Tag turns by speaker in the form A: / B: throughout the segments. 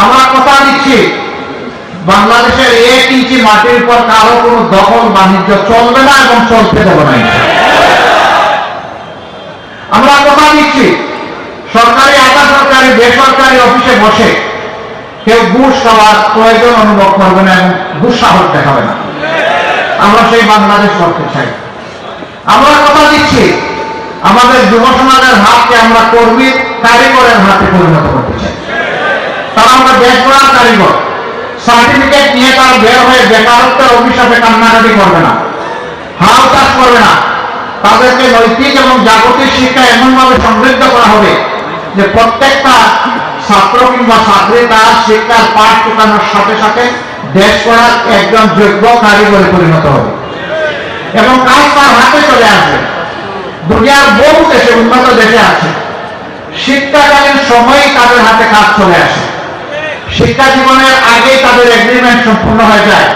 A: আমরা কথা দিচ্ছি বাংলাদেশের 1 ইঞ্চি মাটির উপর কারো কোনো দখল বাণিজ্য চলবে না এবং চলতে দেব না। আমরা কথা দিচ্ছি সরকারি আধা সরকারি বেসরকারি অফিসে বসে কেউ ঘুষ খাওয়ার প্রয়োজন অনুভব করবে না এবং দুঃসাহস দেখাবে না। আমরা সেই বাংলাদেশ করতে চাই। আমরা কথা দিচ্ছি আমাদের যুব সমাজের হাতকে আমরা কর্মী কারিগরের হাতে পরিণত করতে চাই। তারা আমরা দেশ গড়ার কারিগর, সার্টিফিকেট নিয়ে তারা বের হয়ে বেকারত্বের অভিশাপে কান্নাকাটি করবে না, হাল চাষ করবে না। তাদেরকে নৈতিক এবং জাগতিক শিক্ষা এমনভাবে সমৃদ্ধ করা হবে যে প্রত্যেকটা ছাত্র কিংবা ছাত্রী তার শিক্ষার পাঠ চুকানোর সাথে সাথে দেশ গড়ার একজন যোগ্য কারিগরে পরিণত হবে এবং কাজ তার হাতে চলে আসবে। দুনিয়ার বহু দেশে, উন্নত দেশে আছে, শিক্ষাকালীন সময়েই তাদের হাতে কাজ চলে আসে। শিক্ষা জীবনের আগেই তাদের এগ্রিমেন্ট সম্পূর্ণ হয়ে যায়।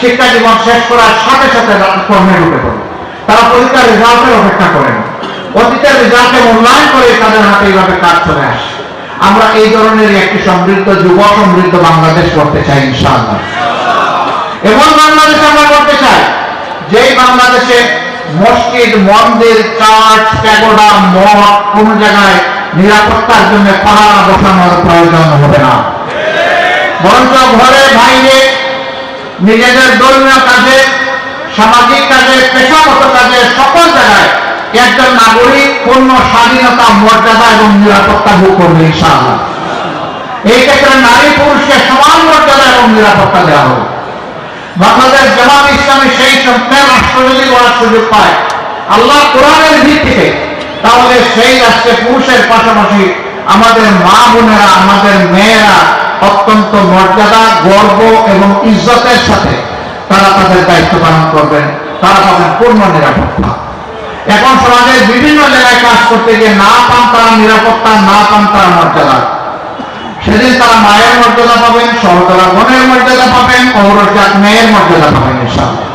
A: শিক্ষা জীবন শেষ করার সাথে সাথে কর্মে ঢুকে পড়ে। তারা পরীক্ষার রেজাল্টের অপেক্ষা করেন, অতীতের রেজাল্টে মূল্যায়ন করে তাদের হাতে এইভাবে কাজ চলে আসে। আমরা এই ধরনের একটি সমৃদ্ধ যুব সমৃদ্ধ বাংলাদেশ করতে চাই ইনশাআল্লাহ। এমন বাংলাদেশ আমরা করতে চাই যেই বাংলাদেশে মসজিদ, মন্দির, চার্চ, প্যাগোডা, মঠ কোন জায়গায় নিরাপত্তার জন্য পাহারা বসানোর প্রয়োজন হবে না, বরঞ্চ ঘরে বাইরে নিজেদের ধর্মীয় কাজে, সামাজিক কাজে, পেশাগত কাজে সকল জায়গায় একজন নাগরিক পূর্ণ স্বাধীনতা, মর্যাদা এবং নিরাপত্তা ভোগ করবে ইনশাআল্লাহ। এই ক্ষেত্রে নারী পুরুষকে সমান মর্যাদা এবং নিরাপত্তা দেওয়া হবে। বাংলাদেশ জামাত ইসলামী সেই স্বপ্নের রাষ্ট্র যদি গড়ার সুযোগ পায় আল্লাহ কোরআনের ভিত্তিতে, তাহলে সেই রাষ্ট্রে পুরুষের পাশাপাশি আমাদের মা বোনেরা, আমাদের মেয়েরা অত্যন্ত মর্যাদা, গর্ব এবং ইজ্জতের সাথে তারা তাদের দায়িত্ব পালন করবেন। তারা পাবেন পূর্ণ নিরাপত্তা। এখন সমাজের বিভিন্ন জায়গায় কাজ করতে গিয়ে না পান তারা নিরাপত্তা, না পান তারা মর্যাদা। সেদিন তারা মায়ের মর্যাদা পাবেন, সহতরা বোনের মর্যাদা পাবেন, ঔরজাত মেয়ের মর্যাদা পাবেন ইনশাআল্লাহ।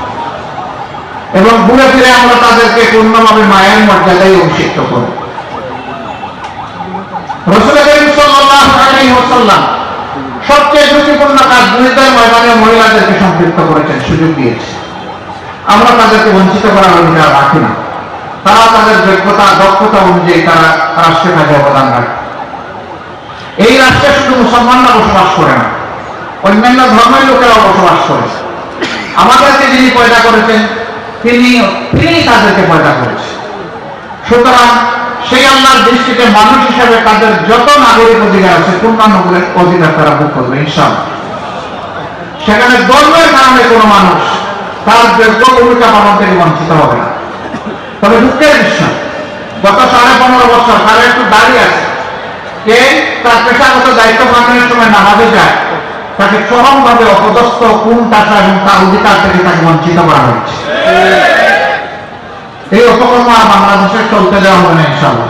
A: এবং ঘুরে ফিরে আমরা তাদেরকে পূর্ণভাবে মায়ের মর্যাদায় অভিষিক্ত করব। রাসূল করিম সাল্লাল্লাহু আলাইহি ওয়াসাল্লাম সবচেয়ে ঝুঁকিপূর্ণ কাজ যুদ্ধের ময়দানে মহিলাদেরকে সম্পৃক্ত করেছেন, সুযোগ দিয়েছে। আমরা তাদেরকে বঞ্চিত করার অধিকার রাখি না। তারা তাদের যোগ্যতা, দক্ষতা অনুযায়ী তারা রাষ্ট্রের কাজে অবদান রাখে। এই রাষ্ট্রে শুধু মুসলমানরা বসবাস করে না, অন্যান্য ধর্মের লোকেরাও বসবাস করেছে। আমাদেরকে যিনি পয়দা করেছেন তিনি তাদেরকে পয়দা করেছেন। সুতরাং সেই আল্লাহর দৃষ্টিতে মানুষ হিসাবে তাদের যত নাগরিক অধিকার আছে পূর্ণাঙ্গ অধিকার তারা ভোগ করবে ইনশাআল্লাহ। সেখানে ধর্মের কারণে কোনো মানুষ তার যোগ্য ভূমিকা পালন থেকে বঞ্চিত হবে না। তবে দুঃখের বিষয়, গত 15.5 বছর তারা একটু দাঁড়িয়ে আছে, কে তার পেশাগত দায়িত্ব পালনের সময় নামাজে যায়, তাকে চরমভাবে অপদস্থ, কুণ্ঠাসা এবং তার অধিকার থেকে তাকে বঞ্চিত করা হয়েছে। এই অপকর্ম আর বাংলাদেশে চলতে দেওয়া হবে না ইনশাআল্লাহ।